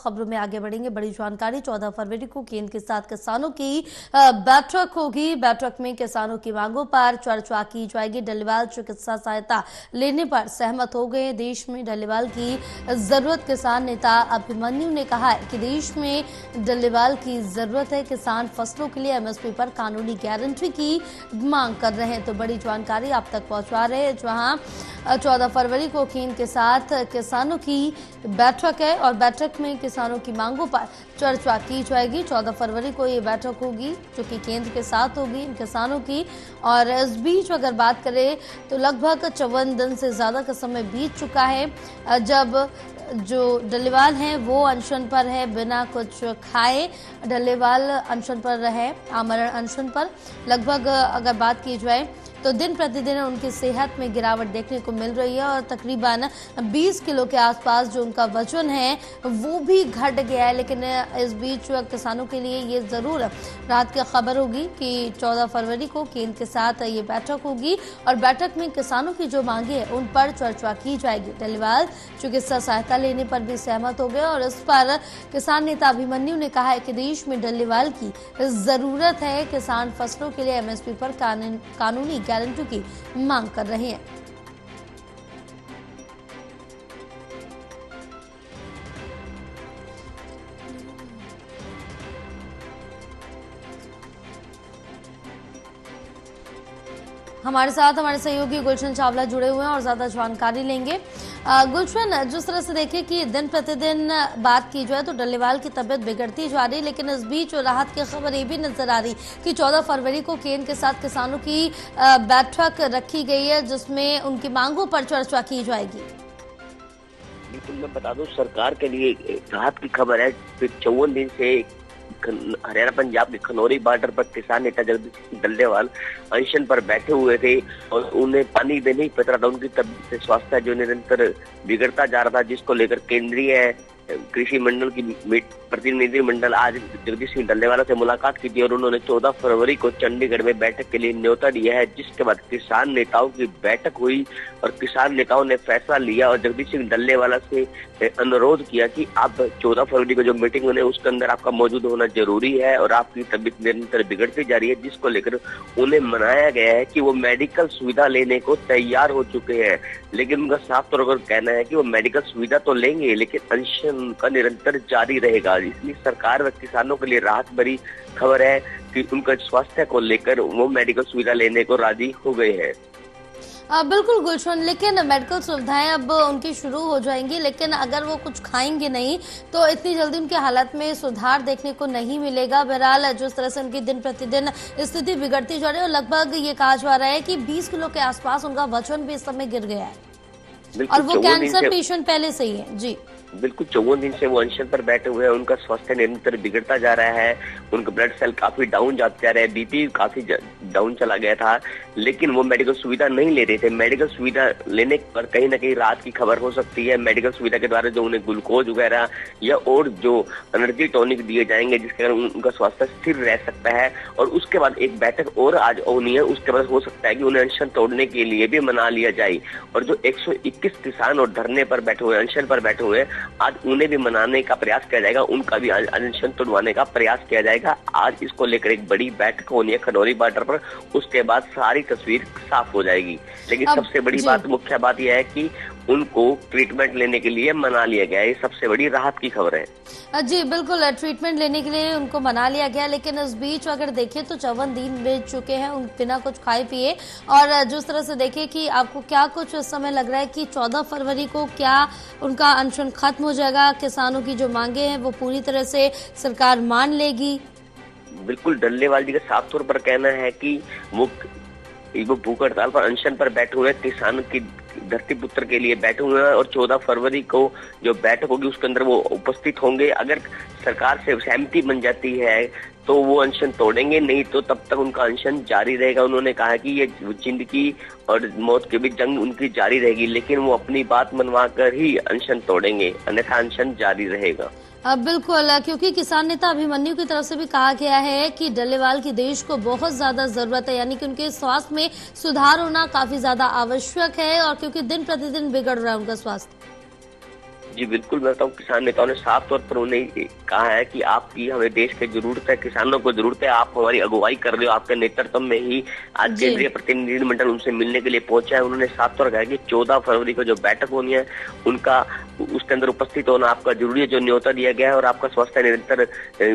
खबरों में आगे बढ़ेंगे। बड़ी जानकारी, 14 फरवरी को केंद्र के साथ किसानों की बैठक होगी। बैठक में किसानों की मांगों पर चर्चा की जाएगी। डल्लेवाल चिकित्सा सहायता लेने पर सहमत हो गए। देश में डल्लेवाल की जरूरत, किसान नेता अभिमन्यु ने कहा है कि देश में डल्लेवाल की जरूरत है। किसान फसलों के लिए एमएसपी पर कानूनी गारंटी की मांग कर रहे हैं। तो बड़ी जानकारी आप तक पहुंचा रहे हैं, जहां 14 फरवरी को केंद्र के साथ किसानों की बैठक है और बैठक में किसानों की मांगों पर चर्चा की जाएगी। 14 फरवरी को ये बैठक होगी जो कि केंद्र के साथ होगी किसानों की। और इस बीच अगर बात करें तो लगभग 54 दिन से ज्यादा का समय बीत चुका है जब जो डल्लेवाल हैं वो अनशन पर है, बिना कुछ खाए डल्लेवाल अनशन पर रहे, आमरण अनशन पर। लगभग अगर बात की जाए तो दिन प्रतिदिन उनकी सेहत में गिरावट देखने को मिल रही है और तकरीबन 20 किलो के आसपास जो उनका वजन है वो भी घट गया है। लेकिन इस बीच किसानों के लिए ये जरूर रात की खबर होगी कि 14 फरवरी को केंद्र के साथ ये बैठक होगी और बैठक में किसानों की जो मांगे हैं उन पर चर्चा की जाएगी। डल्लेवाल चिकित्सा सहायता लेने पर भी सहमत हो गए और इस पर किसान नेता अभिमन्यु ने कहा है कि देश में डल्लेवाल की जरूरत है। किसान फसलों के लिए एमएसपी पर कानूनी गारंटी की मांग कर रहे हैं। हमारे साथ हमारे सहयोगी गुलशन चावला जुड़े हुए हैं और ज्यादा जानकारी लेंगे। गुलशन, जिस तरह से देखें कि दिन प्रतिदिन बात की जाए तो डल्लेवाल की तबीयत बिगड़ती जा रही, लेकिन इस बीच राहत की खबर ये भी नजर आ रही कि 14 फरवरी को केंद्र के साथ किसानों की बैठक रखी गई है जिसमें उनकी मांगों पर चर्चा की जाएगी। बिल्कुल, मैं बता दूं, सरकार के लिए राहत की खबर है। 54 दिन से हरियाणा पंजाब के खनौरी बॉर्डर पर किसान नेता जगदीश सिंह डल्लेवाल अनशन पर बैठे हुए थे और उन्हें पानी भी नहीं पता था। उनकी तबीयत स्वास्थ्य जो निरंतर बिगड़ता जा रहा था, जिसको लेकर केंद्रीय कृषि मंडल की प्रतिनिधि मंडल आज जगदीश सिंह डल्लेवाल से मुलाकात की थी और उन्होंने 14 फरवरी को चंडीगढ़ में बैठक के लिए न्योता दिया है, जिसके बाद किसान नेताओं की बैठक हुई और किसान नेताओं ने फैसला लिया और जगदीश सिंह डल्लेवाल से अनुरोध किया कि आप 14 फरवरी को जो मीटिंग होने उसके अंदर आपका मौजूद होना जरूरी है और आपकी तबीयत निरंतर बिगड़ती जा रही है, जिसको लेकर उन्हें मनाया गया है कि वो मेडिकल सुविधा लेने को तैयार हो चुके हैं। लेकिन उनका साफ तौर पर कहना है कि वो मेडिकल सुविधा तो लेंगे लेकिन अनशन उनका निरंतर जारी रहेगा। इसलिए सरकार व किसानों के लिए राहत भरी खबर है कि उनका स्वास्थ्य को लेकर वो मेडिकल सुविधा लेने को राजी हो गए हैं। बिल्कुल गुलशन, लेकिन मेडिकल सुविधाएं अब उनकी शुरू हो जाएंगी, लेकिन अगर वो कुछ खाएंगे नहीं तो इतनी जल्दी उनके हालत में सुधार देखने को नहीं मिलेगा। बहरहाल जिस तरह से उनकी दिन प्रतिदिन स्थिति बिगड़ती जा रही है और लगभग ये कहा जा रहा है कि 20 किलो के आसपास उनका वजन भी इस समय गिर गया है और वो कैंसर पेशेंट पहले से ही है। जी बिल्कुल, 54 दिन से वो अनशन पर बैठे हुए हैं। उनका स्वास्थ्य निरंतर बिगड़ता जा रहा है, उनका ब्लड सेल काफी डाउन जाते जा रहे हैं, बीपी काफी डाउन चला गया था, लेकिन वो मेडिकल सुविधा नहीं ले रहे थे। मेडिकल सुविधा लेने पर कहीं ना कहीं राहत की खबर हो सकती है। मेडिकल सुविधा के द्वारा जो उन्हें ग्लूकोज वगैरह या और जो एनर्जी टॉनिक दिए जाएंगे जिसके कारण उनका स्वास्थ्य स्थिर रह सकता है। और उसके बाद एक बैठक और आज होनी है, उसके बाद हो सकता है कि उन्हें अनशन तोड़ने के लिए भी मना लिया जाए। और जो 121 किसान और धरने पर बैठे हुए, अनशन पर बैठे हुए, आज उन्हें भी मनाने का प्रयास किया जाएगा, उनका भी अनशन तोड़वाने का प्रयास किया जाएगा। आज इसको लेकर एक बड़ी बैठक होनी है खनौरी बॉर्डर पर, उसके बाद सारी तस्वीर साफ हो जाएगी। लेकिन सबसे बड़ी बात, मुख्य बात यह है कि उनको ट्रीटमेंट लेने के लिए मना लिया गया है। ये सबसे बड़ी राहत की खबर है। जी बिल्कुल, ट्रीटमेंट लेने के लिए उनको मना लिया गया, लेकिन इस बीच अगर देखें तो 54 दिन बीत चुके हैं बिना कुछ खाए पिए। और जिस तरह से देखें कि आपको क्या कुछ उस समय लग रहा है कि 14 फरवरी को क्या उनका अनशन खत्म हो जाएगा, किसानों की जो मांगे हैं वो पूरी तरह से सरकार मान लेगी? बिल्कुल, डल्लेवाल जी का साफ तौर पर कहना है कि वो भूख हड़ताल पर अनशन पर बैठे हुए हैं, किसान की धरती पुत्र के लिए बैठे हुए हैं और 14 फरवरी को जो बैठक होगी उसके अंदर वो उपस्थित होंगे। अगर सरकार से सहमति बन जाती है तो वो अनशन तोड़ेंगे, नहीं तो तब तक उनका अनशन जारी रहेगा। उन्होंने कहा कि ये जिंदगी और मौत के बीच जंग उनकी जारी रहेगी, लेकिन वो अपनी बात मनवा कर ही अनशन तोड़ेंगे, अन्यथा अनशन जारी रहेगा। बिल्कुल, क्योंकि किसान नेता अभिमन्यु की तरफ से भी कहा गया है कि डल्लेवाल की देश को बहुत ज्यादा जरूरत है, यानी कि उनके स्वास्थ्य में सुधार होना काफी ज्यादा आवश्यक है और क्योंकि दिन प्रतिदिन बिगड़ रहा है उनका स्वास्थ्य। जी बिल्कुल, मैं बताऊँ किसान नेताओं ने साफ तौर पर उन्हें कहा है कि आपकी हमें देश की जरूरत है, किसानों को जरूरत है, आप हमारी अगुवाई कर रहे हो, आपके नेतृत्व में ही आज जी। केंद्रीय प्रतिनिधिमंडल उनसे मिलने के लिए पहुंचा है। उन्होंने साफ तौर कहा कि 14 फरवरी को जो बैठक होनी है उनका उसके अंदर उपस्थित होना आपका जरूरी है, जो न्योता दिया गया है। और आपका स्वास्थ्य निरंतर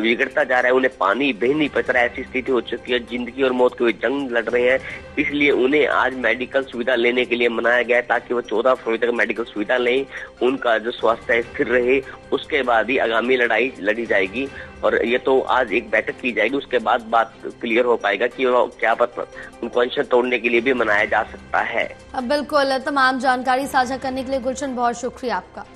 बिगड़ता जा रहा है, उन्हें पानी भी नहीं पच रहा है, ऐसी स्थिति हो चुकी है, जिंदगी और मौत की जंग लड़ रहे हैं। इसलिए उन्हें आज मेडिकल सुविधा लेने के लिए मनाया गया है ताकि वो 14 फरवरी तक मेडिकल सुविधा लें, उनका जो स्वास्थ्य स्थिर रहे, उसके बाद ही आगामी लड़ाई लड़ी जाएगी। और ये तो आज एक बैठक की जाएगी, उसके बाद बात क्लियर हो पाएगा कि क्या पता उनको अनशन तोड़ने के लिए भी मनाया जा सकता है। बिल्कुल, तमाम जानकारी साझा करने के लिए गुलशन बहुत शुक्रिया आपका।